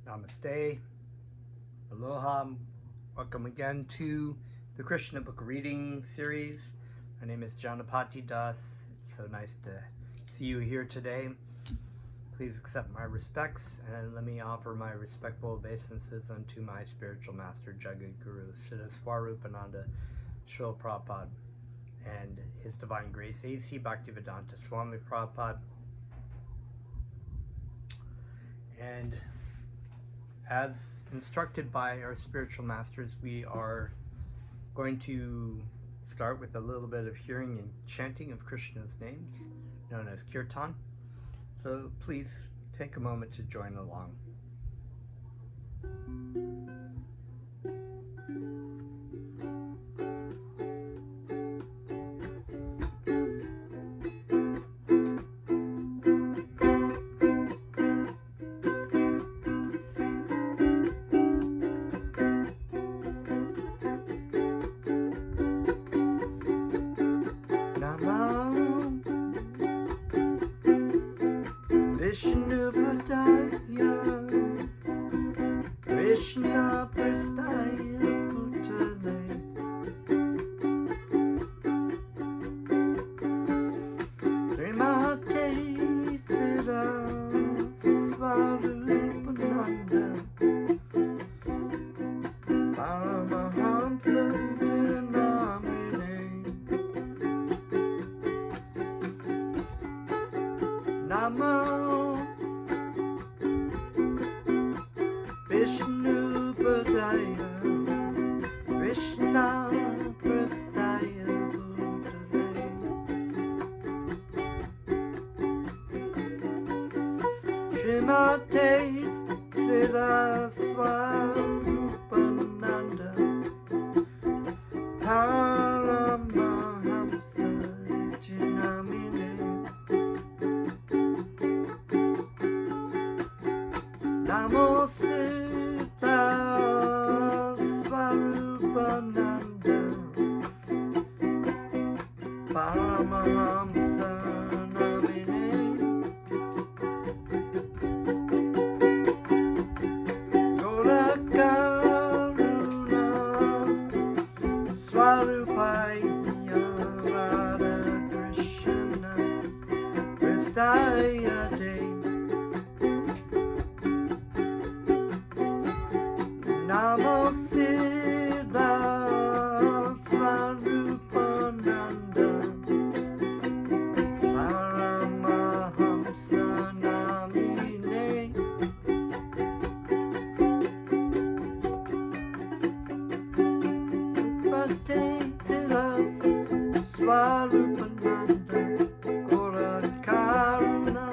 Namaste, Aloha, welcome again to the Krishna Book Reading Series. My name is Janapati Das. It's so nice to see you here today. Please accept my respects and let me offer my respectful obeisances unto my spiritual master, Jagat Guru, Siddha Swarupananda Srila Prabhupada, and His Divine Grace A.C. Bhaktivedanta Swami Prabhupada. And as instructed by our spiritual masters, we are going to start with a little bit of hearing and chanting of Krishna's names, known as Kirtan. So please take a moment to join along. Vishnu Padaya, Krishna Prastaya Putale, Srimate Siddha Swarupananda, Paramahamsa Dinamine, Namo Vishnu Padaya, Krishna Prastaya Bhutale, Srimate Siddha Swarupananda, Paramahamsa Dinamine, Namo Siddha Swarupananda, Paramahamsa Namine, Gorakaruna Swarupaya Radha Krishna Prastaya Te, Namo Siddha Swarupananda, Paramahamsa Namine, Pate Siddha Swarupananda, Gorakaruna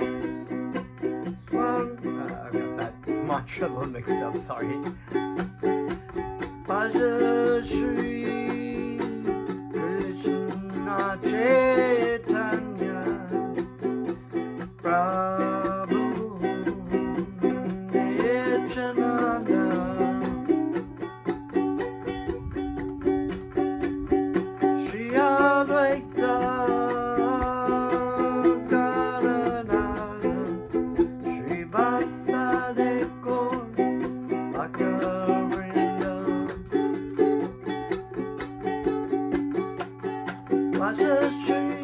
Swarupananda. I got that mantra a little mixed up, sorry. Bhaja Shri Krishna Chaitanya Prabhu Nityananda, Shri Advaita Gadadhara, Shri Vasudeva Bhakta-vrinda, Bhaja Shri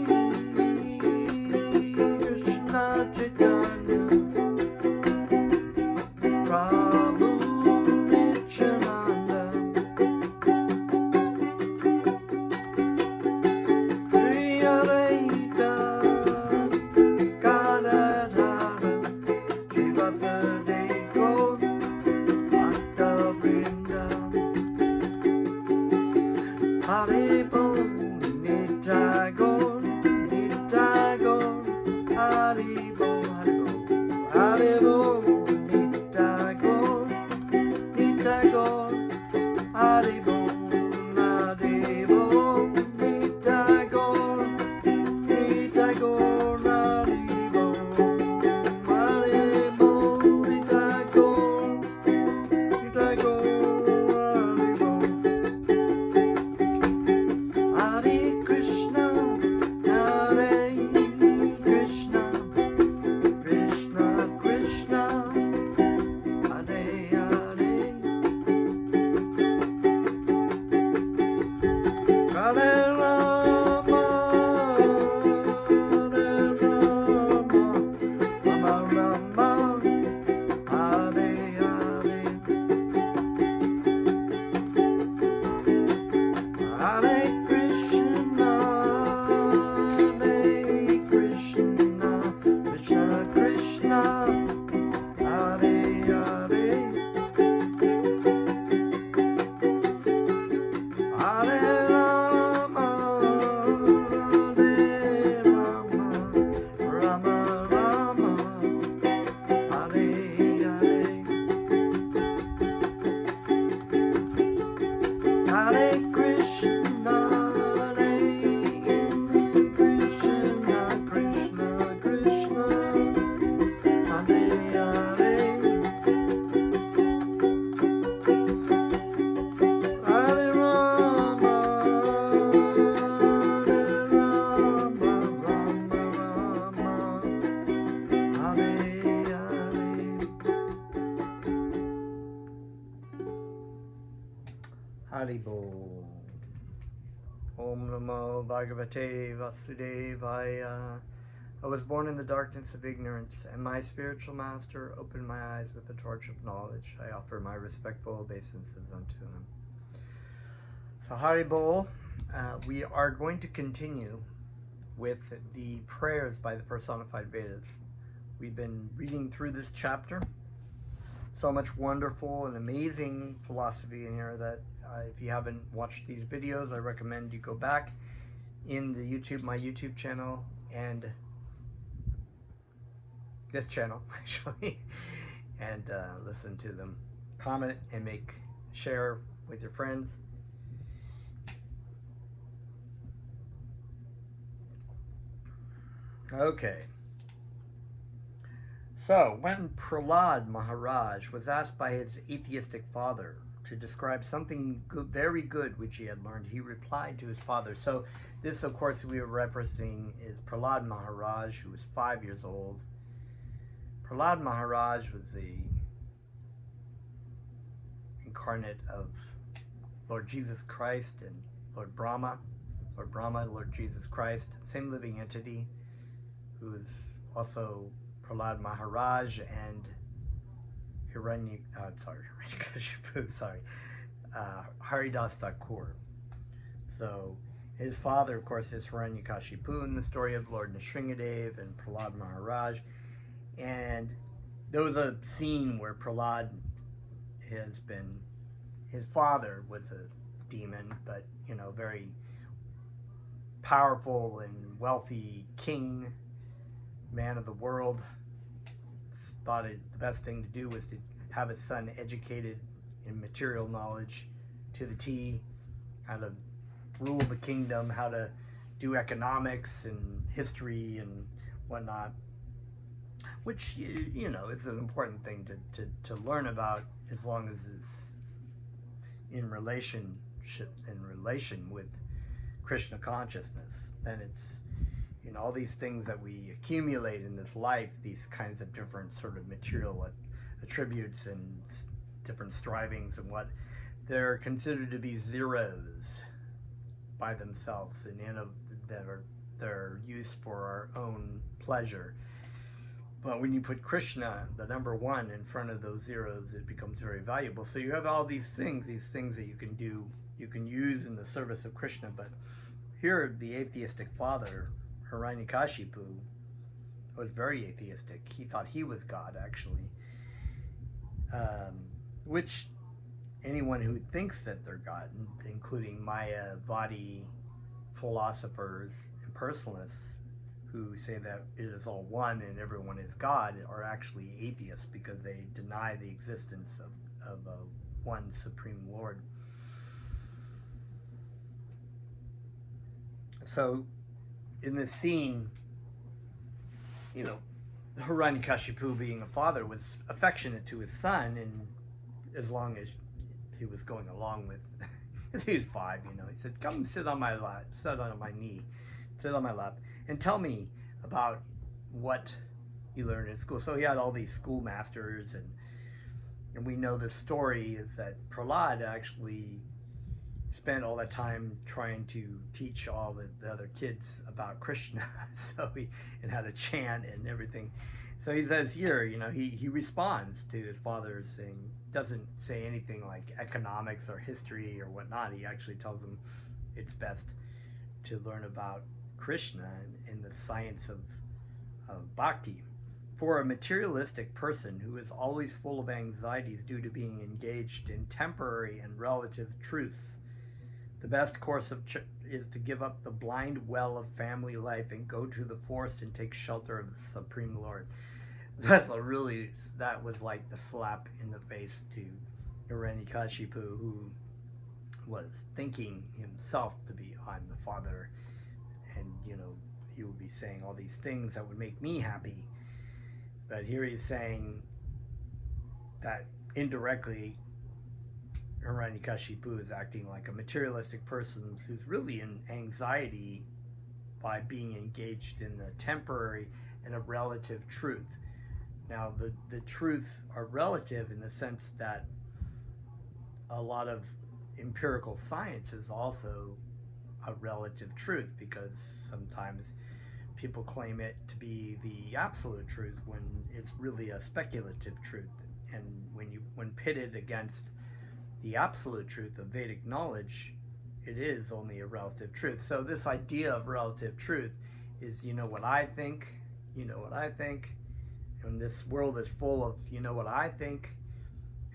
Haribo. Om Namo Bhagavate Vasudevaya. I was born in the darkness of ignorance, and my spiritual master opened my eyes with the torch of knowledge. I offer my respectful obeisances unto him. So Haribo, we are going to continue with the prayers by the personified Vedas. We've been reading through this chapter. So much wonderful and amazing philosophy in here that if you haven't watched these videos, I recommend you go back in the my YouTube channel and this channel actually, and listen to them. Comment and share with your friends. Okay. So, when Prahlad Maharaj was asked by his atheistic father to describe something good, very good which he had learned, he replied to his father. So, this, of course, we are referencing is Prahlad Maharaj, who was 5 years old. Prahlad Maharaj was the incarnate of Lord Jesus Christ and Lord Brahma, Lord Jesus Christ, same living entity, who is also Prahlad Maharaj and Haridas Thakur. So his father, of course, is Hiranyakashipu in the story of Lord Nrsingadev and Prahlad Maharaj. And there was a scene where Prahlad his father was a demon, but, you know, very powerful and wealthy king, man of the world, thought the best thing to do was to have his son educated in material knowledge to the T, how to rule the kingdom, how to do economics and history and whatnot, which, you know, is an important thing to learn about, as long as it's in relation with Krishna consciousness. Then it's, you know, all these things that we accumulate in this life, these kinds of different sort of material attributes and different strivings and what, they're considered to be zeros by themselves, and they're used for our own pleasure. But when you put Krishna, the number one, in front of those zeros, it becomes very valuable. So you have all these things that you can do, you can use in the service of Krishna. But here, the atheistic father, Hiranyakashipu, was very atheistic. He thought he was God, actually. Which anyone who thinks that they're God, including Mayavadi philosophers and personalists who say that it is all one and everyone is God, are actually atheists, because they deny the existence of one Supreme Lord. So in this scene, you know, Hiranyakashipu, being a father, was affectionate to his son, and as long as he was going along with, because he was 5, you know, he said, "Come sit on my lap, sit on my knee, sit on my lap, and tell me about what you learned in school." So he had all these schoolmasters, and we know the story is that Prahlad actually spent all that time trying to teach all the other kids about Krishna, and how to chant and everything. So he says here, you know, he responds to his father, saying, doesn't say anything like economics or history or whatnot. He actually tells him it's best to learn about Krishna and the science of bhakti. For a materialistic person who is always full of anxieties due to being engaged in temporary and relative truths, the best course is to give up the blind well of family life and go to the forest and take shelter of the Supreme Lord. That was like the slap in the face to Hiranyakashipu, who was thinking himself to be, I'm the father, and, you know, he would be saying all these things that would make me happy. But here he's saying that indirectly Hiranyakashipu is acting like a materialistic person who's really in anxiety by being engaged in a temporary and a relative truth. Now, the truths are relative in the sense that a lot of empirical science is also a relative truth, because sometimes people claim it to be the absolute truth when it's really a speculative truth. And when pitted against the absolute truth of Vedic knowledge, it is only a relative truth. So this idea of relative truth is, you know what I think, you know what I think, and this world is full of you know what I think,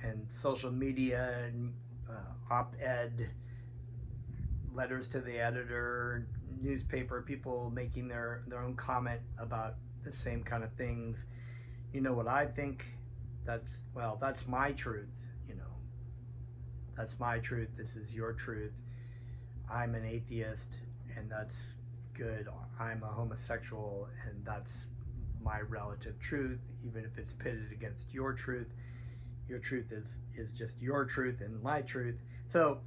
and social media and op-ed, letters to the editor, newspaper, people making their own comment about the same kind of things. You know what I think, that's my truth, you know. That's my truth, this is your truth. I'm an atheist, and that's good. I'm a homosexual, and that's my relative truth, even if it's pitted against your truth. Your truth is just your truth and my truth. So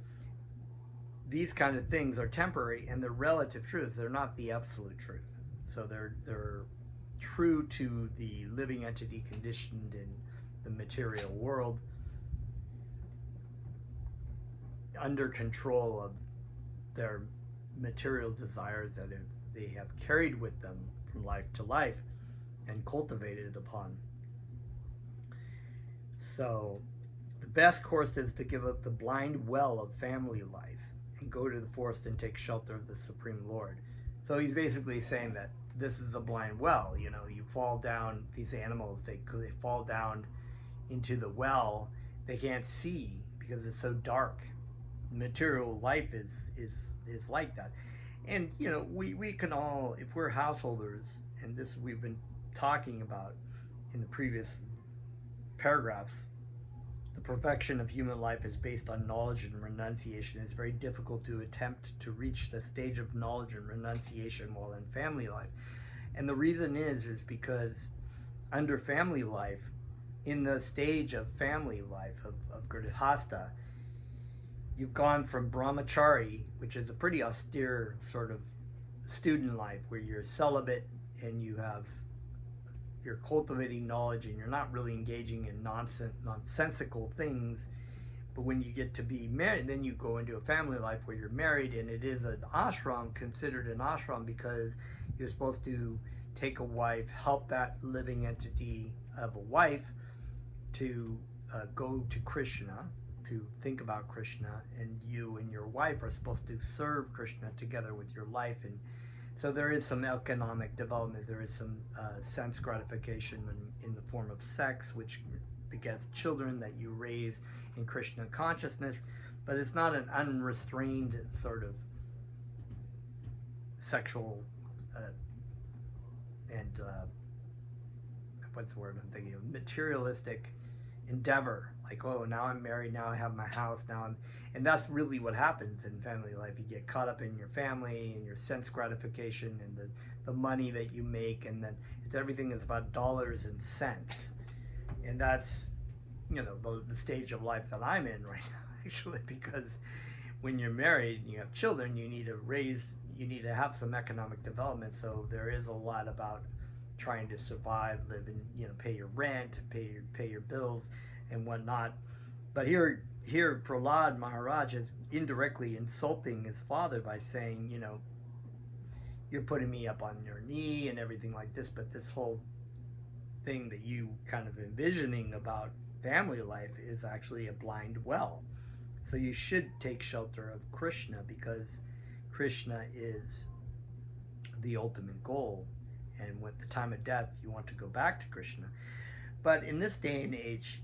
these kind of things are temporary, and they're relative truths. They're not the absolute truth. So they're true to the living entity conditioned in the material world, under control of their material desires that they have carried with them from life to life and cultivated upon. So the best course is to give up the blind well of family life and go to the forest and take shelter of the Supreme Lord. So he's basically saying that this is a blind well. You know, you fall down, these animals, they fall down into the well. They can't see because it's so dark. Material life is like that. And you know, we can all, if we're householders, and this we've been talking about in the previous paragraphs, the perfection of human life is based on knowledge and renunciation. It's very difficult to attempt to reach the stage of knowledge and renunciation while in family life. And the reason is because under family life, in the stage of family life of Grihastha, you've gone from brahmachari, which is a pretty austere sort of student life where you're celibate and you're cultivating knowledge and you're not really engaging in nonsensical things. But when you get to be married, then you go into a family life where you're married, and it is an ashram, considered an ashram, because you're supposed to take a wife, help that living entity of a wife to go to Krishna, to think about Krishna, and you and your wife are supposed to serve Krishna together with your life. And so there is some economic development, there is some sense gratification in the form of sex, which begets children that you raise in Krishna consciousness, but it's not an unrestrained sort of sexual and what's the word I'm thinking of, materialistic endeavor. Like, oh, now I'm married, now I have my house, and that's really what happens in family life. You get caught up in your family and your sense gratification and the money that you make, and then everything is about dollars and cents. And that's, you know, the stage of life that I'm in right now, actually, because when you're married and you have children, you need to have some economic development. So there is a lot about trying to survive, live, and, you know, pay your rent, pay your bills and whatnot. But here Prahlad Maharaj is indirectly insulting his father by saying, you know, you're putting me up on your knee and everything like this, but this whole thing that you kind of envisioning about family life is actually a blind well. So you should take shelter of Krishna, because Krishna is the ultimate goal, and with the time of death you want to go back to Krishna. But in this day and age,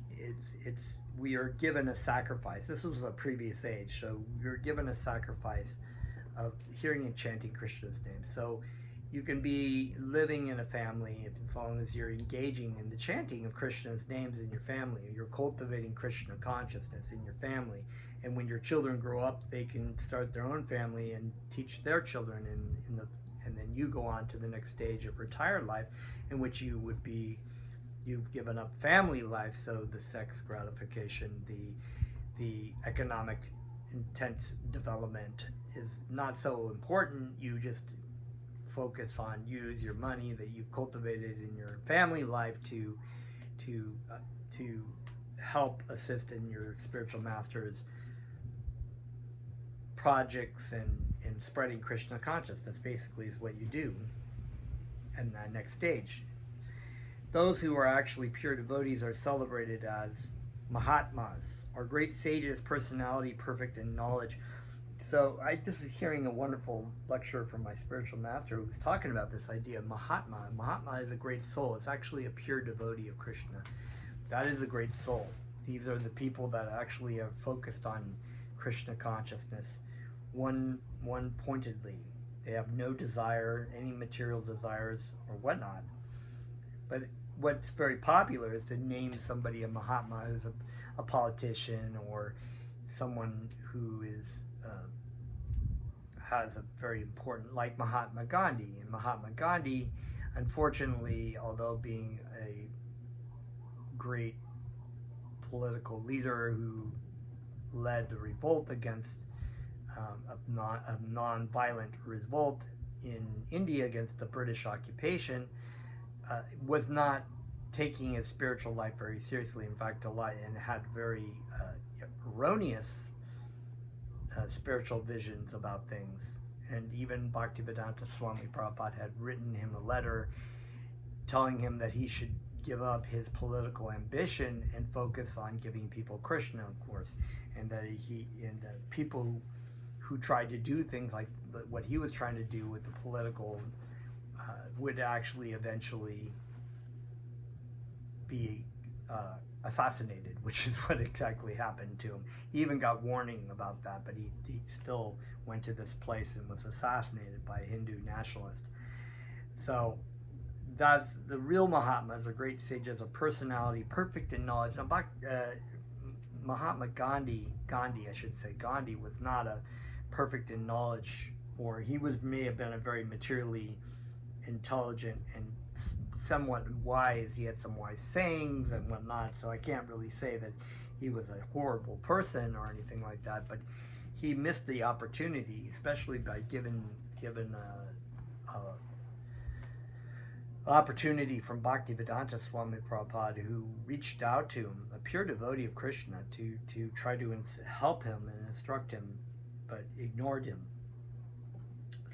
we are given a sacrifice. This was a previous age, so you're given a sacrifice of hearing and chanting Krishna's name. So you can be living in a family as long as you're engaging in the chanting of Krishna's names in your family. You're cultivating Krishna consciousness in your family. And when your children grow up, they can start their own family and teach their children and then you go on to the next stage of retired life, in which you've given up family life, so the sex gratification, the economic intense development is not so important. You just focus on use your money that you've cultivated in your family life to help assist in your spiritual master's projects and spreading Krishna consciousness basically is what you do. And that next stage, those who are actually pure devotees are celebrated as Mahatmas, or great sages, personality, perfect in knowledge. So I just was hearing a wonderful lecture from my spiritual master who was talking about this idea of Mahatma. Mahatma is a great soul. It's actually a pure devotee of Krishna. That is a great soul. These are the people that actually are focused on Krishna consciousness one pointedly. They have no desire, any material desires or whatnot. But what's very popular is to name somebody a Mahatma who's a politician, or someone who is has a very important, like Mahatma Gandhi. And Mahatma Gandhi, unfortunately, although being a great political leader who led a revolt against a non-violent revolt in India against the British occupation, was not taking his spiritual life very seriously. In fact, a lot, and had very erroneous spiritual visions about things. And even Bhaktivedanta Swami Prabhupada had written him a letter telling him that he should give up his political ambition and focus on giving people Krishna, of course, and that people who tried to do things like what he was trying to do with the political would actually eventually be assassinated, which is what exactly happened to him. He even got warning about that, but he still went to this place and was assassinated by a Hindu nationalist. So that's the real Mahatmas, a great sages, a personality, perfect in knowledge. Now, Mahatma Gandhi, Gandhi was not a perfect in knowledge, or he may have been a very materially intelligent and somewhat wise. He had some wise sayings and whatnot, so I can't really say that he was a horrible person or anything like that, but he missed the opportunity, especially by given opportunity from Bhaktivedanta Swami Prabhupada, who reached out to him, a pure devotee of Krishna, to try to help him and instruct him, but ignored him.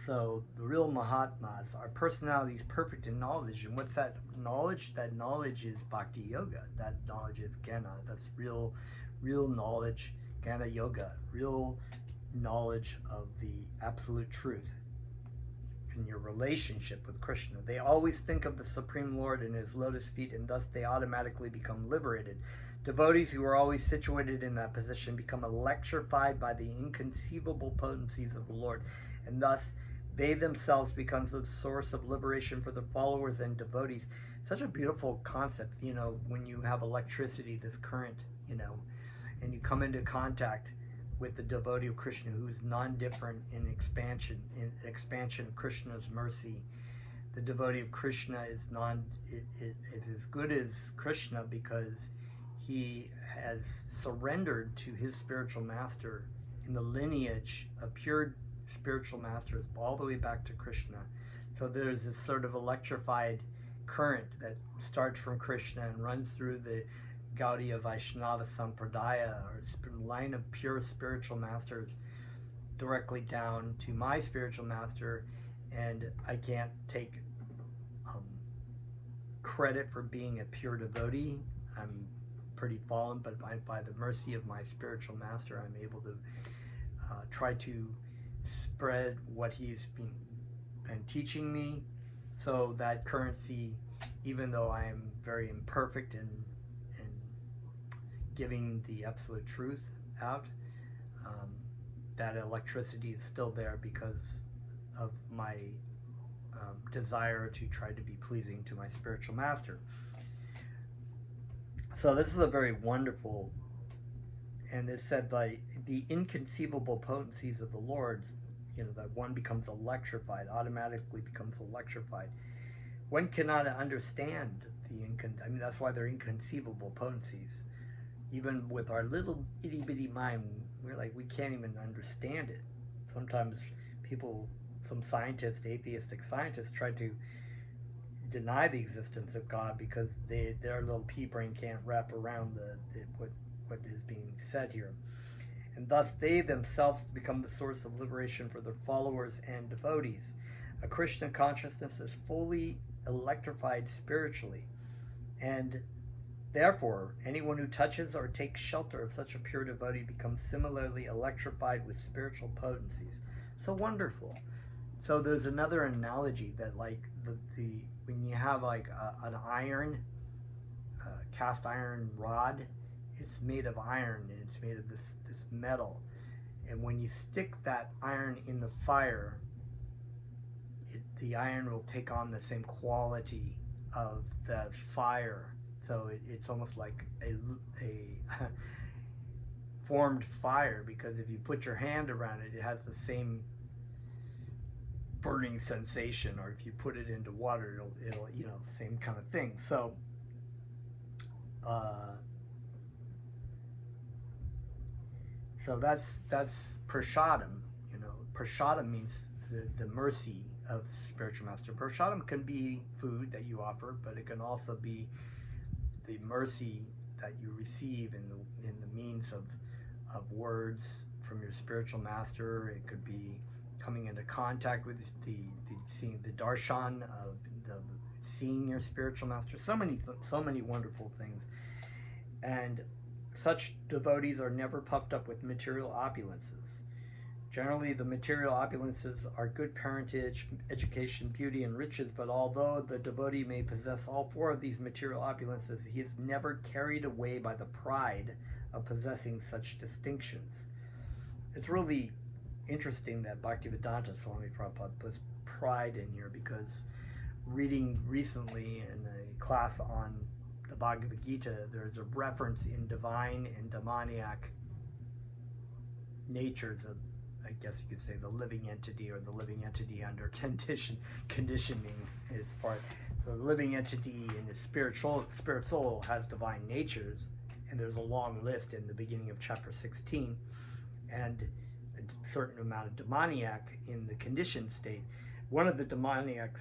So the real Mahatmas are personalities perfect in knowledge. And what's that knowledge? That knowledge is Bhakti Yoga. That knowledge is Jnana. That's real knowledge, Jnana Yoga, real knowledge of the absolute truth in your relationship with Krishna. They always think of the Supreme Lord and his lotus feet, and thus they automatically become liberated. Devotees who are always situated in that position become electrified by the inconceivable potencies of the Lord, and thus they themselves become the source of liberation for the followers and devotees. Such a beautiful concept, when you have electricity, this current, and you come into contact with the devotee of Krishna, who is non-different in expansion of Krishna's mercy. The devotee of Krishna is as good as Krishna because he has surrendered to his spiritual master in the lineage of pure spiritual masters all the way back to Krishna. So there's this sort of electrified current that starts from Krishna and runs through the Gaudiya Vaishnava Sampradaya, or line of pure spiritual masters, directly down to my spiritual master. And I can't take credit for being a pure devotee. I'm pretty fallen, but by the mercy of my spiritual master, I'm able to try to spread what he's been teaching me, so that currency, even though I am very imperfect in giving the absolute truth out, that electricity is still there because of my desire to try to be pleasing to my spiritual master. So this is a very wonderful, and it's said by the inconceivable potencies of the Lord, that one becomes electrified, automatically becomes electrified. One cannot understand that's why they're inconceivable potencies. Even with our little itty bitty mind, we can't even understand it. Sometimes some scientists, atheistic scientists, try to deny the existence of God because their little pea brain can't wrap around what is being said here. and thus they themselves become the source of liberation for their followers and devotees. A Krishna consciousness is fully electrified spiritually, and therefore anyone who touches or takes shelter of such a pure devotee becomes similarly electrified with spiritual potencies. So wonderful. So there's another analogy that, like, the when you have like an iron, cast iron rod, it's made of iron and it's made of this metal, and when you stick that iron in the fire, the iron will take on the same quality of the fire. So it's almost like a formed fire, because if you put your hand around it, it has the same burning sensation, or if you put it into water, it'll same kind of thing. So so that's prasadam. Prasadam means the mercy of spiritual master. Prasadam can be food that you offer, but it can also be the mercy that you receive in the means of words from your spiritual master. It could be coming into contact with seeing the darshan of seeing your spiritual master. So many wonderful things. And such devotees are never puffed up with material opulences. Generally, the material opulences are good parentage, education, beauty, and riches, but although the devotee may possess all four of these material opulences, he is never carried away by the pride of possessing such distinctions. It's really interesting that Bhaktivedanta Swami Prabhupada puts pride in here, because reading recently in a class on the Bhagavad Gita, there's a reference in divine and demoniac natures of, I guess you could say, the living entity, or the living entity under conditioning is part. The living entity in his spirit soul has divine natures, and there's a long list in the beginning of chapter 16, and a certain amount of demoniac in the conditioned state. One of the demoniac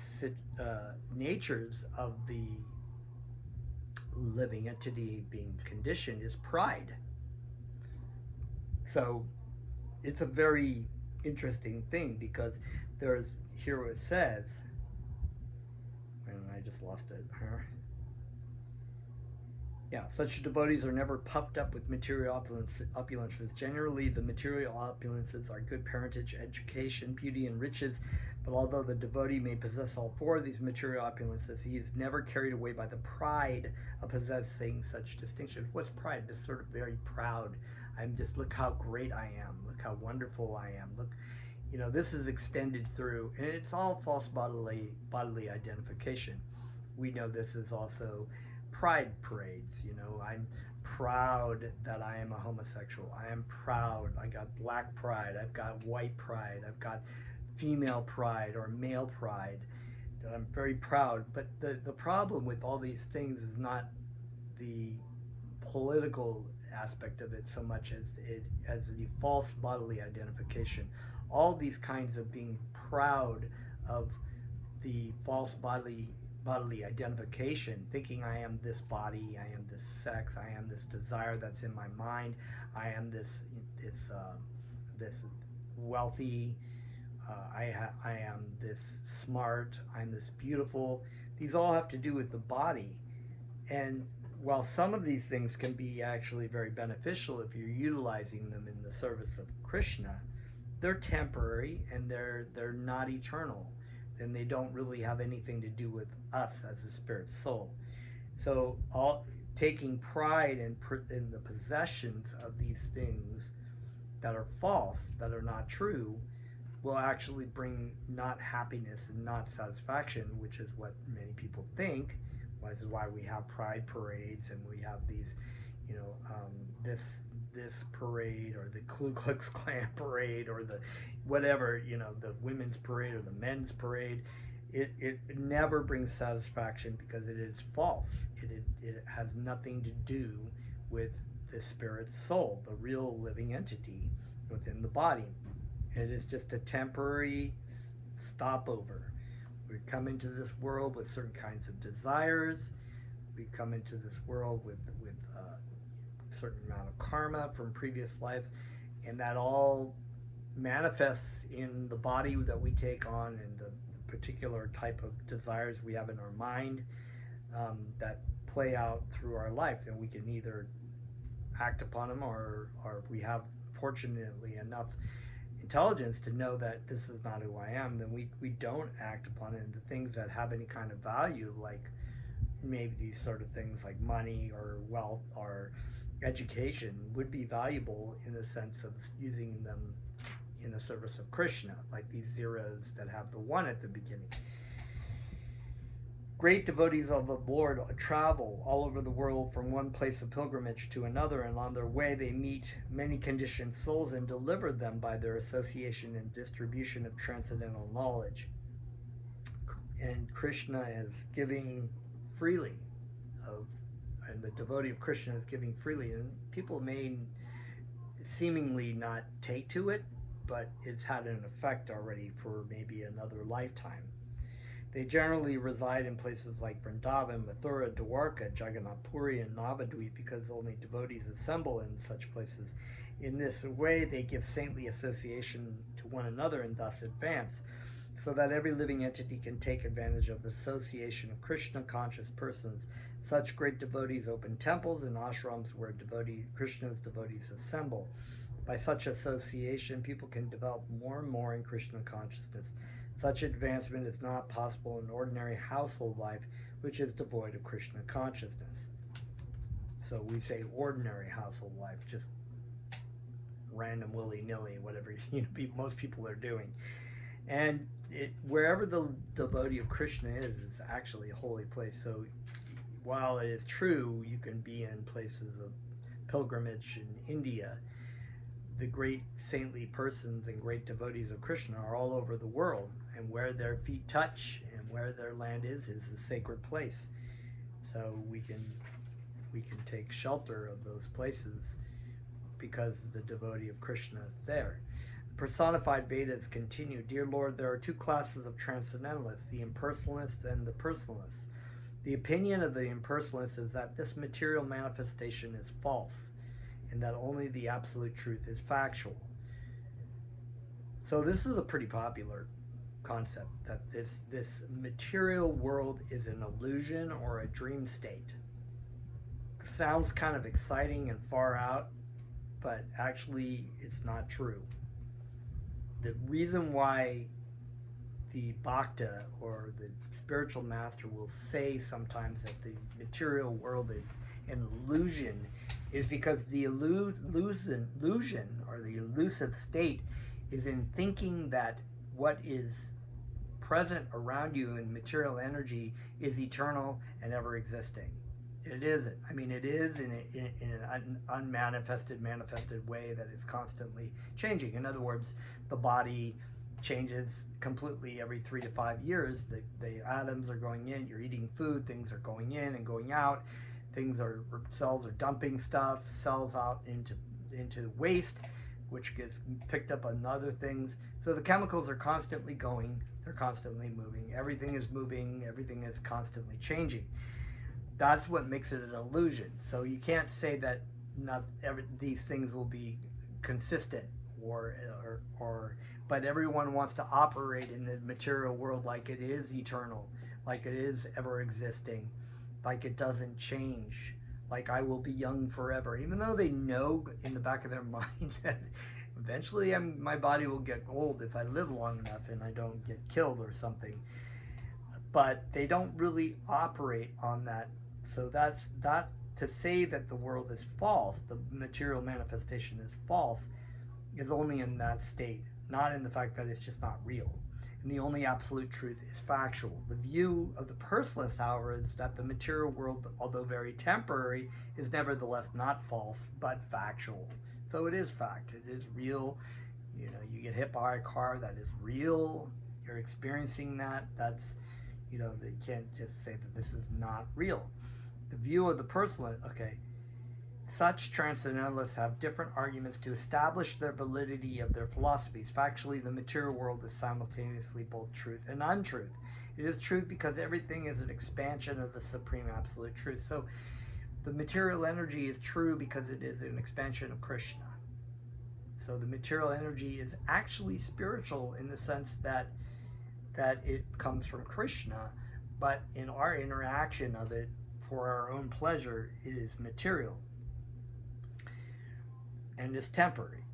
natures of the living entity being conditioned is pride. So it's a very interesting thing, because there's, here it says, and I just lost it here. Yeah, such devotees are never puffed up with material opulences. Generally, the material opulences are good parentage, education, beauty, and riches, but although the devotee may possess all four of these material opulences, he is never carried away by the pride of possessing such distinctions. What's pride? Just sort of very proud. Look how great I am. Look how wonderful I am. Look, this is extended through, and it's all false bodily identification. We know this is also pride parades. I'm proud that I am a homosexual. I am proud. I got black pride. I've got white pride. I've got female pride or male pride. I'm very proud. But the problem with all these things is not the political aspect of it so much as the false bodily identification. All these kinds of being proud of the false bodily identification, thinking I am this body, I am this sex, I am this desire that's in my mind, I am this wealthy, I am this smart, I'm this beautiful. These all have to do with the body. And while some of these things can be actually very beneficial if you're utilizing them in the service of Krishna, they're temporary and they're not eternal. And they don't really have anything to do with us as a spirit soul. So taking pride in the possessions of these things that are false, that are not true, will actually bring not happiness and not satisfaction, which is what many people think. This is why we have pride parades, and we have these, this parade, or the Ku Klux Klan parade, or the whatever, the women's parade or the men's parade. It never brings satisfaction, because it is false. It has nothing to do with the spirit soul, the real living entity within the body. It is just a temporary stopover. We come into this world with certain kinds of desires. We come into this world with a certain amount of karma from previous lives. and that all manifests in the body that we take on and the particular type of desires we have in our mind that play out through our life. And we can either act upon them, or if we have, fortunately enough intelligence to know that this is not who I am, then we don't act upon it. And the things that have any kind of value, like maybe these sort of things like money or wealth or education, would be valuable in the sense of using them in the service of Krishna, like these zeros that have the one at the beginning. Great devotees of the Lord travel all over the world from one place of pilgrimage to another, and on their way they meet many conditioned souls and deliver them by their association and distribution of transcendental knowledge. And Krishna is giving freely, and the devotee of Krishna is giving freely. And people may seemingly not take to it, but it's had an effect already for maybe another lifetime. They generally reside in places like Vrindavan, Mathura, Dwarka, Jagannath Puri, and Navadvip because only devotees assemble in such places. In this way, they give saintly association to one another and thus advance, so that every living entity can take advantage of the association of Krishna-conscious persons. Such great devotees open temples and ashrams where Krishna's devotees assemble. By such association, people can develop more and more in Krishna consciousness. Such advancement is not possible in ordinary household life, which is devoid of Krishna consciousness. So we say ordinary household life, just random willy-nilly, whatever most people are doing. And wherever the devotee of Krishna is actually a holy place. So while it is true you can be in places of pilgrimage in India, the great saintly persons and great devotees of Krishna are all over the world, and where their feet touch and where their land is a sacred place. So we can take shelter of those places because the devotee of Krishna is there. Personified Vedas continue. Dear Lord, there are two classes of transcendentalists, the impersonalists and the personalists. The opinion of the impersonalists is that this material manifestation is false, and that only the absolute truth is factual. So this is a pretty popular concept, that this material world is an illusion or a dream state. Sounds kind of exciting and far out, but actually it's not true. The reason why the bhakta or the spiritual master will say sometimes that the material world is an illusion is because the illusion or the elusive state is in thinking that what is present around you in material energy is eternal and ever existing. It isn't. I mean, it is in an unmanifested, manifested way that is constantly changing. In other words, the body changes completely every 3 to 5 years. The atoms are going in, you're eating food, things are going in and going out. Cells are dumping stuff, cells out into waste, which gets picked up on other things. So the chemicals are constantly going, they're constantly moving. Everything is moving, everything is constantly changing. That's what makes it an illusion. So you can't say that these things will be consistent, but everyone wants to operate in the material world like it is eternal, like it is ever existing, like it doesn't change, like I will be young forever, even though they know in the back of their minds that eventually my body will get old if I live long enough and I don't get killed or something. But they don't really operate on that. So that's not to say that the world is false, the material manifestation is false, is only in that state, not in the fact that it's just not real. And the only absolute truth is factual. The view of the personalist, however, is that the material world, although very temporary, is nevertheless not false, but factual. So it is fact. It is real. You get hit by a car, that is real. You're experiencing that. That's, they can't just say that this is not real. The view of the personalist, such transcendentalists have different arguments to establish the validity of their philosophies. Factually, the material world is simultaneously both truth and untruth. It is truth because everything is an expansion of the supreme absolute truth. So the material energy is true because it is an expansion of Krishna. So the material energy is actually spiritual in the sense that it comes from Krishna, but in our interaction of it for our own pleasure, it is material and is temporary.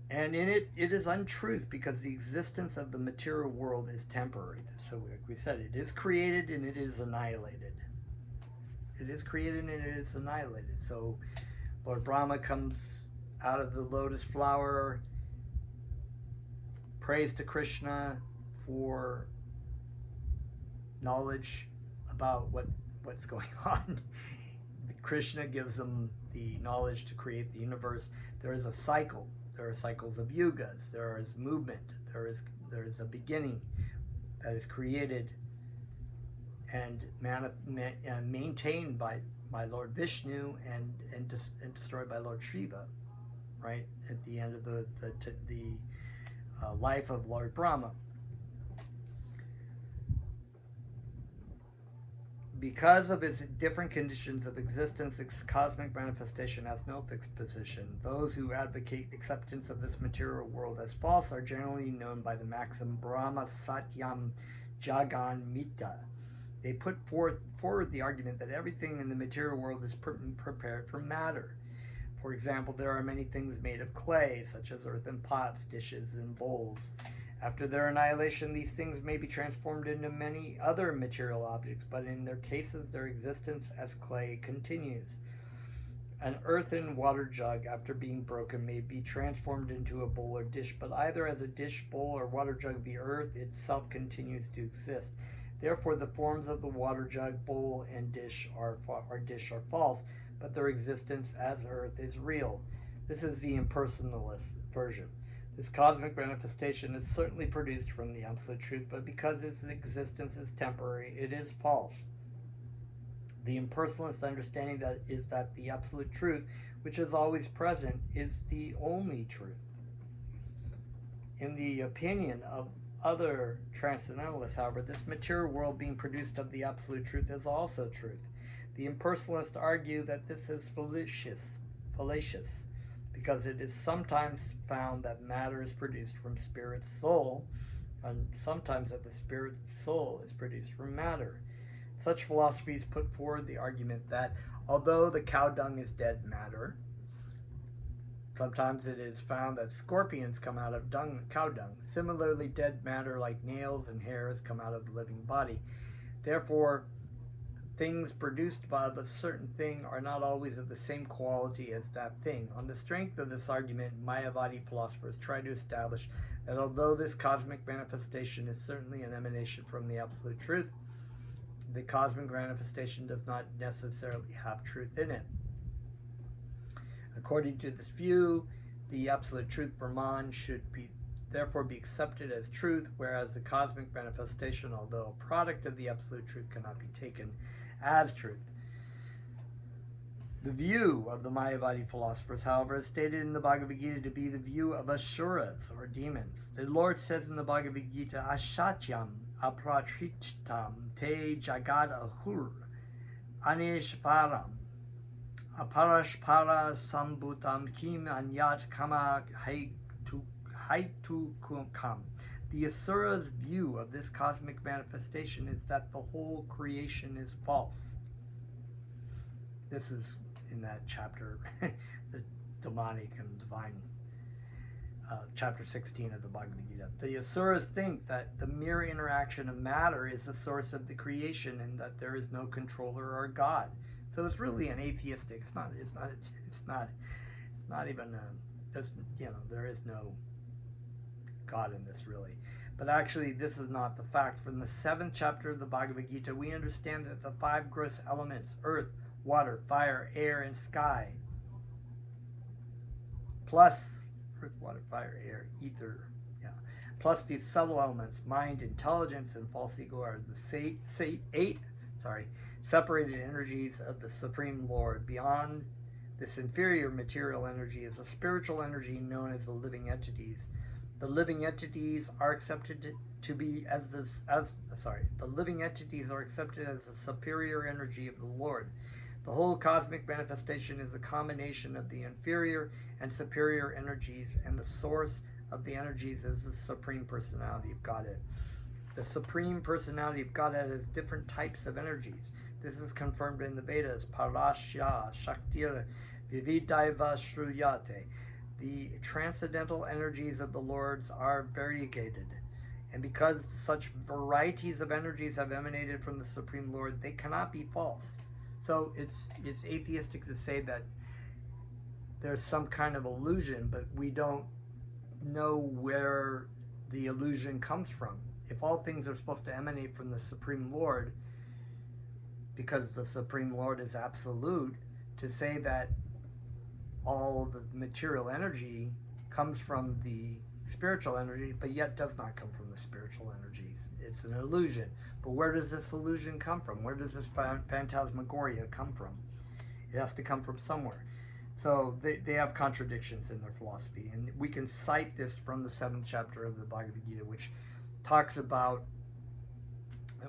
And in it, it is untruth because the existence of the material world is temporary. So, like we said, it is created and it is annihilated. It is created and it is annihilated. So, Lord Brahma comes out of the lotus flower, prays to Krishna for knowledge about what's going on. Krishna gives them the knowledge to create the universe. There is a cycle. There are cycles of yugas. There is movement. There is a beginning that is created and maintained by Lord Vishnu and destroyed by Lord Shiva, right at the end of the life of Lord Brahma. Because of its different conditions of existence, its cosmic manifestation has no fixed position. Those who advocate acceptance of this material world as false are generally known by the maxim Brahma Satyam Jagan Mita. They put forward the argument that everything in the material world is prepared from matter. For example, there are many things made of clay, such as earthen pots, dishes, and bowls. After their annihilation, these things may be transformed into many other material objects, but in their cases, their existence as clay continues. An earthen water jug, after being broken, may be transformed into a bowl or dish, but either as a dish, bowl, or water jug, the earth itself continues to exist. Therefore, the forms of the water jug, bowl, and dish are false, but their existence as earth is real. This is the impersonalist version. This cosmic manifestation is certainly produced from the absolute truth, but because its existence is temporary, it is false. The impersonalist understanding is that the absolute truth, which is always present, is the only truth. In the opinion of other transcendentalists, however, this material world being produced of the absolute truth is also truth. The impersonalists argue that this is fallacious, because it is sometimes found that matter is produced from spirit soul, and sometimes that the spirit soul is produced from matter. Such philosophies put forward the argument that although the cow dung is dead matter, sometimes it is found that scorpions come out of cow dung. Similarly, dead matter like nails and hairs come out of the living body. Therefore, things produced by a certain thing are not always of the same quality as that thing. On the strength of this argument, Mayavadi philosophers try to establish that although this cosmic manifestation is certainly an emanation from the absolute truth, the cosmic manifestation does not necessarily have truth in it. According to this view, the absolute truth Brahman should therefore be accepted as truth, whereas the cosmic manifestation, although a product of the absolute truth, cannot be taken as truth. The view of the Mayavadi philosophers, however, is stated in the Bhagavad Gita to be the view of Asuras, or demons. The Lord says in the Bhagavad Gita, Ashatyam apratritam te jagad ahur aneshvaram aparashpara sambhutam kim anyat kama haitukam. The Asuras' view of this cosmic manifestation is that the whole creation is false. This is in that chapter, the demonic and divine, chapter 16 of the Bhagavad Gita. The Asuras think that the mere interaction of matter is the source of the creation and that there is no controller or God. So it's really an atheistic. It's not even. There is no God in this, really. But actually, this is not the fact. From the 7th chapter of the Bhagavad Gita, we understand that the 5 gross elements, earth, water, fire, air, and sky, plus earth, water, fire, air, ether, plus these subtle elements, mind, intelligence, and false ego, are the 8 separated energies of the Supreme Lord. Beyond this inferior material energy is a spiritual energy known as the living entities. The living entities are accepted to be the living entities are accepted as the superior energy of the Lord. The whole cosmic manifestation is a combination of the inferior and superior energies, and the source of the energies is the Supreme Personality of Godhead. The Supreme Personality of Godhead has different types of energies. This is confirmed in the Vedas. Parashya Shaktir Vividaiva Shruyate. The transcendental energies of the Lords are variegated. And because such varieties of energies have emanated from the Supreme Lord, they cannot be false. So it's atheistic to say that there's some kind of illusion, but we don't know where the illusion comes from. If all things are supposed to emanate from the Supreme Lord, because the Supreme Lord is absolute, to say that all the material energy comes from the spiritual energy, but yet does not come from the spiritual energies. It's an illusion. But where does this illusion come from? Where does this phantasmagoria come from? It has to come from somewhere. So they have contradictions in their philosophy. And we can cite this from the 7th chapter of the Bhagavad Gita, which talks about,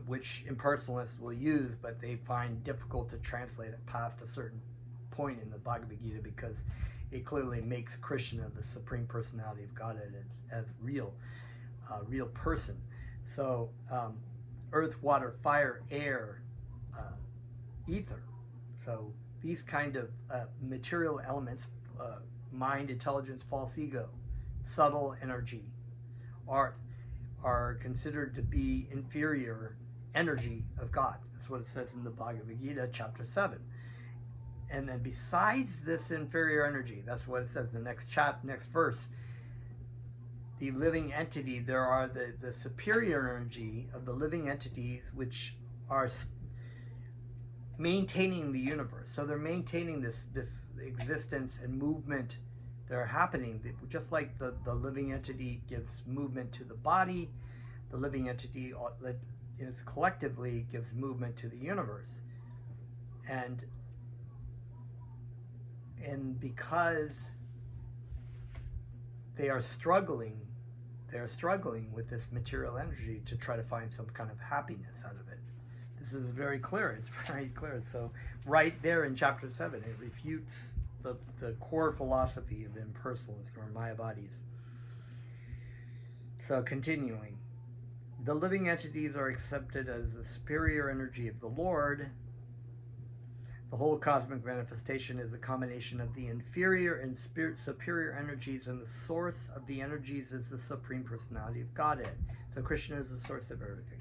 which impersonalists will use, but they find difficult to translate it past a certain point in the Bhagavad Gita, because it clearly makes Krishna the Supreme Personality of Godhead as real person. So earth, water, fire, air, ether. So these kind of material elements, mind, intelligence, false ego, subtle energy, are considered to be inferior energy of God. That's what it says in the Bhagavad Gita, chapter 7. And then besides this inferior energy, that's what it says in the next verse, the living entity, there are the superior energy of the living entities, which are maintaining the universe. So they're maintaining this existence and movement that are happening. Just like the living entity gives movement to the body, the living entity collectively gives movement to the universe. And because they are struggling with this material energy to try to find some kind of happiness out of it. This is very clear. It's very clear. So right there in chapter 7, it refutes the core philosophy of impersonalism or Mayavadis. So continuing, the living entities are accepted as the superior energy of the Lord. The whole cosmic manifestation is a combination of the inferior and superior energies, and the source of the energies is the Supreme Personality of Godhead. So Krishna is the source of everything.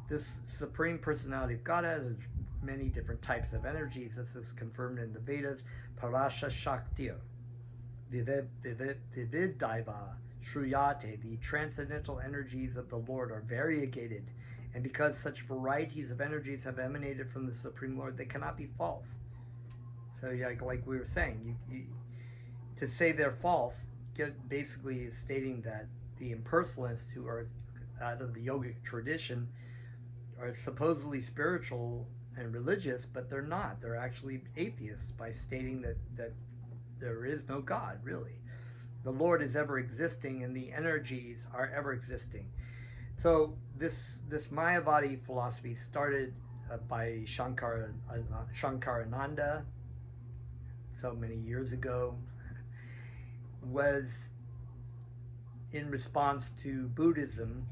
This Supreme Personality of Godhead has many different types of energies. This is confirmed in the Vedas. Parasha Shakti Vividaiva Shruyate. The transcendental energies of the Lord are variegated. And because such varieties of energies have emanated from the Supreme Lord, they cannot be false. So like we were saying, to say they're false basically is stating that the impersonalists, who are out of the yogic tradition, are supposedly spiritual and religious, but they're not. They're actually atheists by stating that there is no God, really. The Lord is ever existing, and the energies are ever existing. So this Mayavadi philosophy started by Shankarananda so many years ago, was in response to Buddhism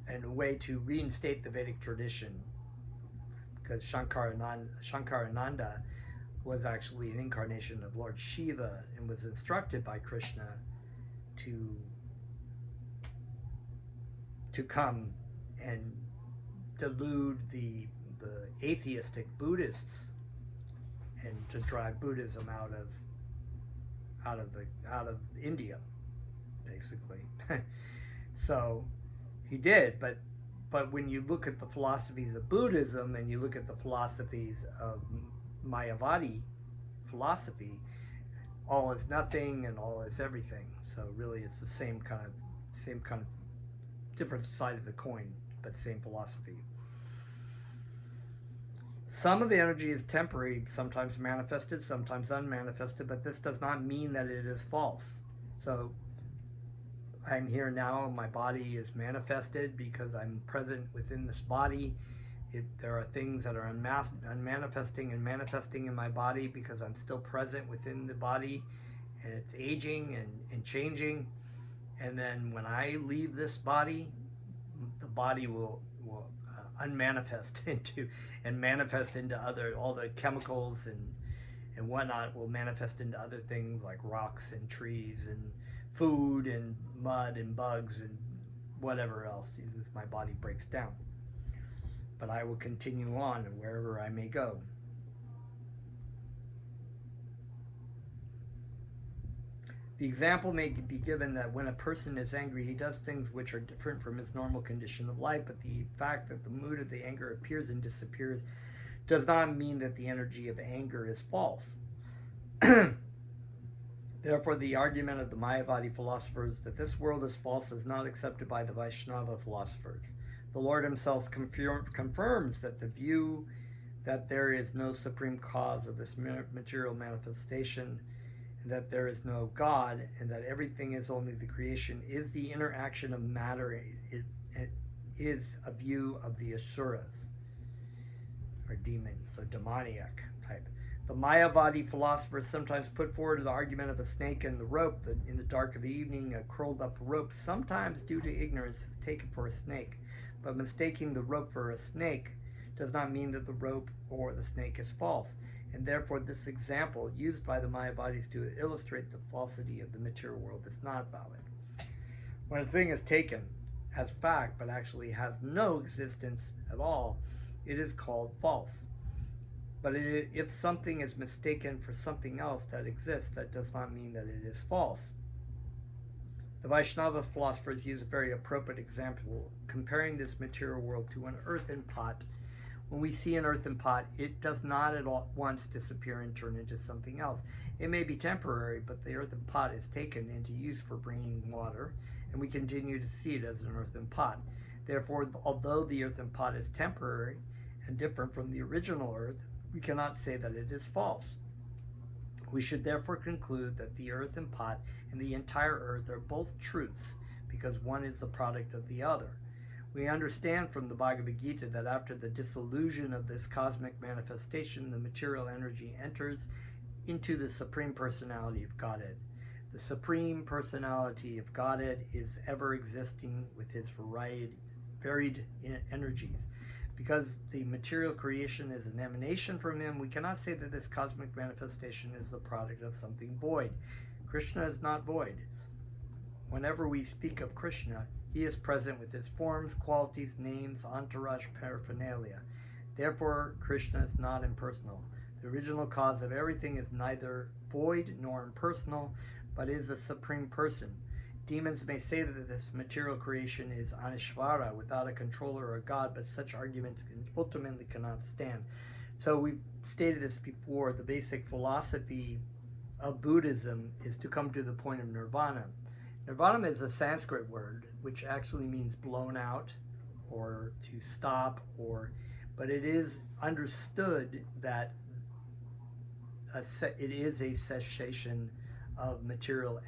and a way to reinstate the Vedic tradition, because Shankarananda was actually an incarnation of Lord Shiva and was instructed by Krishna to come and delude the atheistic Buddhists and to drive Buddhism out of India, basically. So he did, but when you look at the philosophies of Buddhism and you look at the philosophies of Mayavadi philosophy, all is nothing and all is everything. So really, it's the same kind of different side of the coin, but same philosophy. Some of the energy is temporary, sometimes manifested, sometimes unmanifested, but this does not mean that it is false. So I'm here now, my body is manifested because I'm present within this body, If there are things that are unmanifesting and manifesting in my body because I'm still present within the body, and it's aging and changing, and then when I leave this body, the body will unmanifest into and manifest into all the chemicals and whatnot will manifest into other things like rocks and trees and food and mud and bugs and whatever else if my body breaks down. But I will continue on wherever I may go. The example may be given that when a person is angry, he does things which are different from his normal condition of life, but the fact that the mood of the anger appears and disappears does not mean that the energy of anger is false. Therefore, the argument of the Mayavadi philosophers that this world is false is not accepted by the Vaishnava philosophers. The Lord himself confirms that the view that there is no supreme cause of this material manifestation, and that there is no God, and that everything is only the creation, is the interaction of matter. It is a view of the asuras, or demons, or demoniac type. The Mayavadi philosophers sometimes put forward the argument of a snake and the rope, that in the dark of the evening a curled up rope, sometimes due to ignorance, is taken for a snake. But mistaking the rope for a snake does not mean that the rope or the snake is false, and therefore this example used by the Mayavadis to illustrate the falsity of the material world is not valid. When a thing is taken as fact but actually has no existence at all, it is called false. But if something is mistaken for something else that exists, that does not mean that it is false. The Vaishnava philosophers use a very appropriate example, comparing this material world to an earthen pot. When we see an earthen pot, it does not at once disappear and turn into something else. It may be temporary, but the earthen pot is taken into use for bringing water, and we continue to see it as an earthen pot. Therefore, although the earthen pot is temporary and different from the original earth, we cannot say that it is false. We should therefore conclude that the earthen pot and the entire earth are both truths, because one is the product of the other. We understand from the Bhagavad Gita that after the dissolution of this cosmic manifestation, the material energy enters into the Supreme Personality of Godhead. The Supreme Personality of Godhead is ever existing with his varied energies. Because the material creation is an emanation from him, we cannot say that this cosmic manifestation is the product of something void. Krishna is not void. Whenever we speak of Krishna, he is present with his forms, qualities, names, entourage, paraphernalia. Therefore, Krishna is not impersonal. The original cause of everything is neither void nor impersonal, but is a supreme person. Demons may say that this material creation is Anishvara, without a controller or a god, but such arguments ultimately cannot stand. So we've stated this before. The basic philosophy of Buddhism is to come to the point of nirvana. Nirvana is a Sanskrit word, which actually means blown out or to stop, but it is understood that it is a cessation of material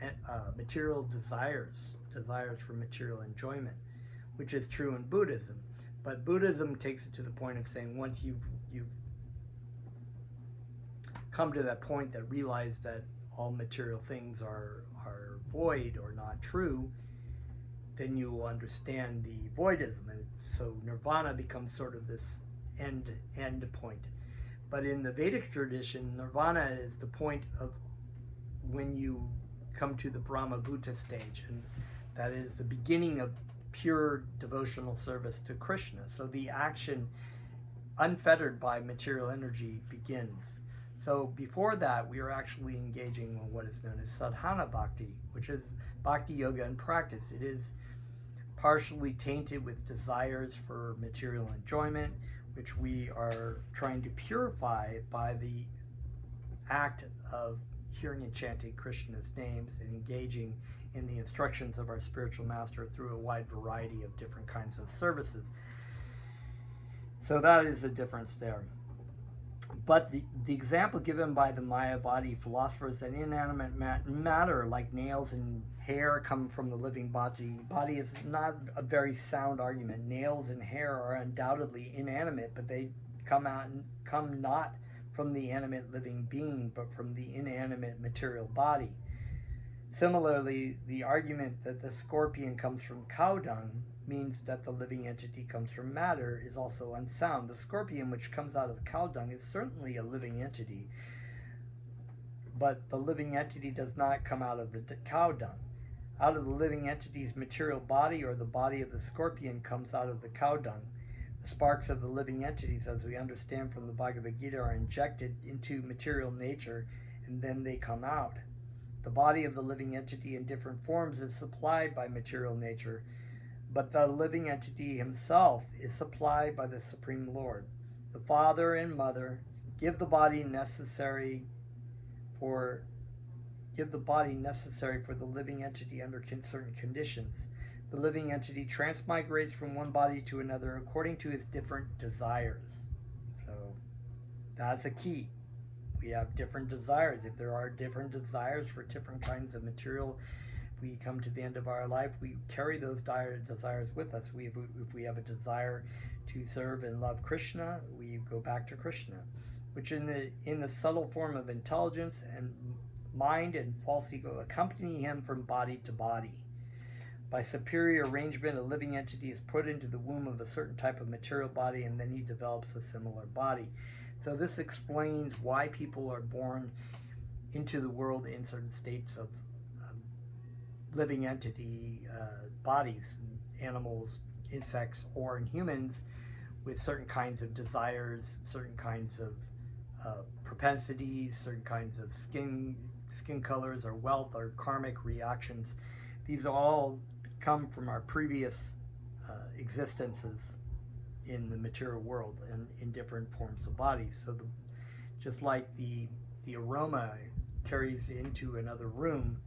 desires for material enjoyment, which is true in Buddhism. But Buddhism takes it to the point of saying once you've come to that point that realize that all material things are void or not true, then you will understand the voidism, and so nirvana becomes sort of this end point. But in the Vedic tradition, nirvana is the point of when you come to the Brahma Bhuta stage, and that is the beginning of pure devotional service to Krishna. So the action unfettered by material energy begins. So before that, we are actually engaging in what is known as sadhana bhakti, which is bhakti yoga in practice. It is partially tainted with desires for material enjoyment, which we are trying to purify by the act of hearing and chanting Krishna's names and engaging in the instructions of our spiritual master through a wide variety of different kinds of services. So that is a difference there. But the example given by the Mayavadi philosophers that inanimate matter like nails and hair come from the living body is not a very sound argument. Nails and hair are undoubtedly inanimate, but they come not from the animate living being, but from the inanimate material body. Similarly, the argument that the scorpion comes from cow dung means that the living entity comes from matter is also unsound. The scorpion, which comes out of cow dung, is certainly a living entity, but the living entity does not come out of the cow dung. Out of the living entity's material body, or the body of the scorpion comes out of the cow dung. The sparks of the living entities, as we understand from the Bhagavad Gita, are injected into material nature and then they come out. The body of the living entity in different forms is supplied by material nature, but the living entity himself is supplied by the Supreme Lord. The father and mother give the body necessary for the living entity under certain conditions. The living entity transmigrates from one body to another according to his different desires. So that's a key. We have different desires. If there are different desires for different kinds of material, we come to the end of our life, we carry those desires with us. If we have a desire to serve and love Krishna, we go back to Krishna, which in the subtle form of intelligence and mind and false ego accompany him from body to body. By superior arrangement, a living entity is put into the womb of a certain type of material body, and then he develops a similar body. So this explains why people are born into the world in certain states of living entity bodies, animals, insects, or in humans with certain kinds of desires, certain kinds of propensities, certain kinds of skin colors, or wealth, or karmic reactions. These all come from our previous existences in the material world and in different forms of bodies. So just like the aroma carries into another room,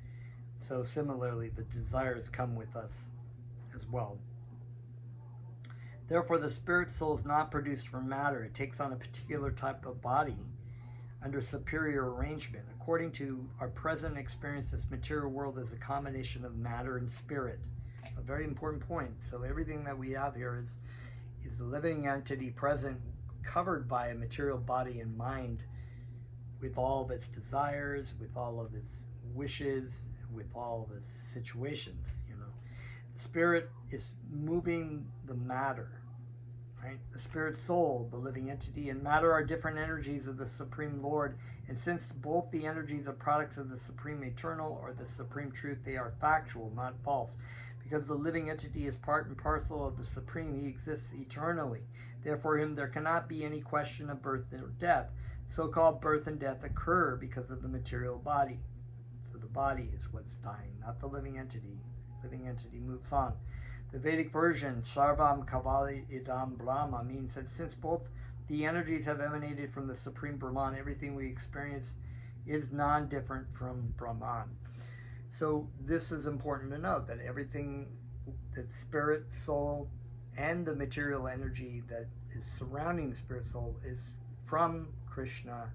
so similarly the desires come with us as well. Therefore, the spirit soul is not produced from matter. It takes on a particular type of body under superior arrangement. According to our present experience, this material world is a combination of matter and spirit. A very important point. So everything that we have here is the living entity present, covered by a material body and mind, with all of its desires, with all of its wishes, with all of its situations. The spirit is moving the matter, right? The spirit soul, the living entity, and matter are different energies of the Supreme Lord, and since both the energies are products of the Supreme Eternal, or the Supreme Truth, they are factual, not false. Because the living entity is part and parcel of the Supreme, he exists eternally. Therefore, him there cannot be any question of birth or death. So-called birth and death occur because of the material body. So the body is what's dying, not the living entity. Living entity moves on. The Vedic version, Sarvam Kavali Idam Brahma, means that since both the energies have emanated from the Supreme Brahman, everything we experience is non-different from Brahman. So this is important to note, that everything, the spirit soul and the material energy that is surrounding the spirit soul is from Krishna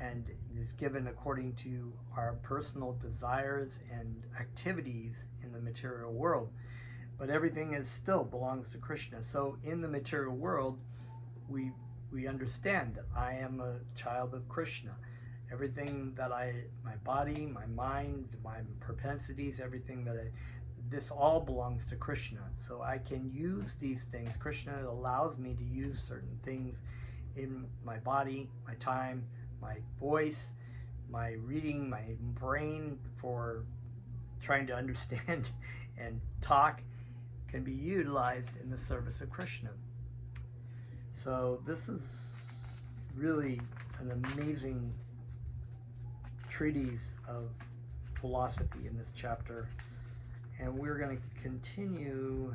and is given according to our personal desires and activities in the material world. But everything still belongs to Krishna. So in the material world, we understand that I am a child of Krishna. Everything that my body, my mind, my propensities, everything this all belongs to Krishna. So I can use these things. Krishna allows me to use certain things in my body, my time, my voice, my reading, my brain for trying to understand and talk can be utilized in the service of Krishna. So this is really an amazing treatise of philosophy in this chapter, and we're going to continue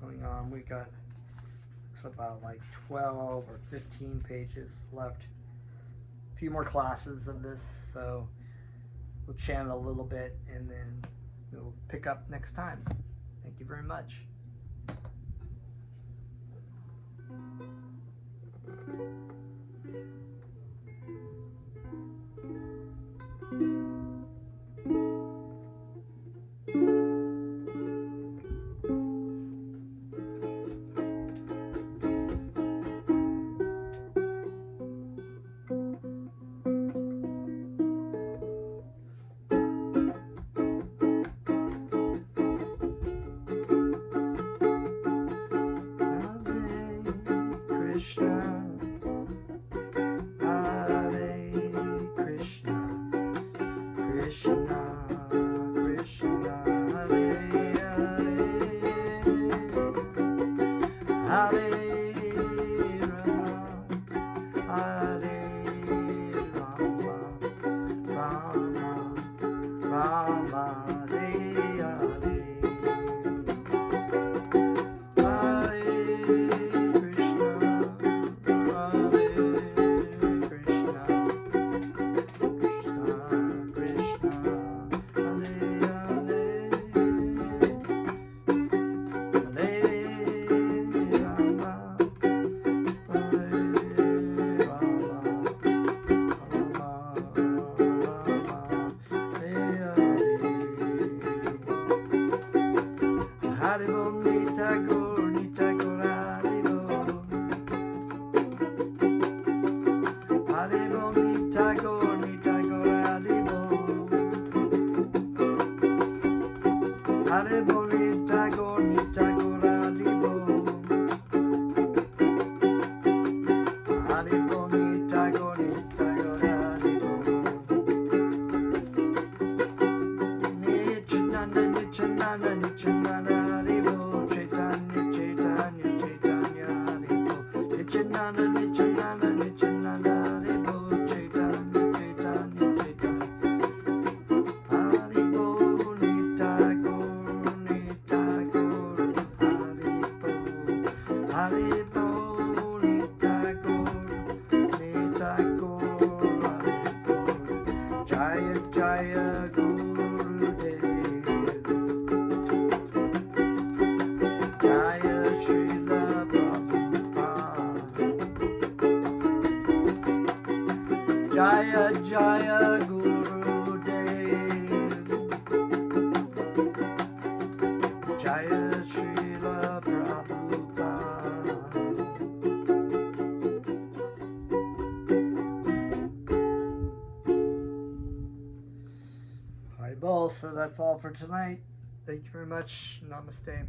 going on. We got about like 12 or 15 pages left. A few more classes of this, so we'll chant a little bit and then we'll pick up next time. Thank you very much. Haribo Nitagor Nitagor Haribo. Haribo Nitagor Nitagor Haribo. Nichanana Nichanana Nichanana Haribo. Chaitanya Chaitanya Chaitanya Haribo. Nichanana Nichanana Nichanana Haribo. Chaitanya Chaitanya Chaitanya. Haribo Nitagor Nitagor Haribo. Haribo Nitagor Nitagor Haribo. Jaya Jaya Gurudev. Jaya Srila Prabhupada. Jaya Jaya Gurudev. Jaya Srila Prabhupada. Haribol, so that's all for tonight. Thank you very much. Namaste.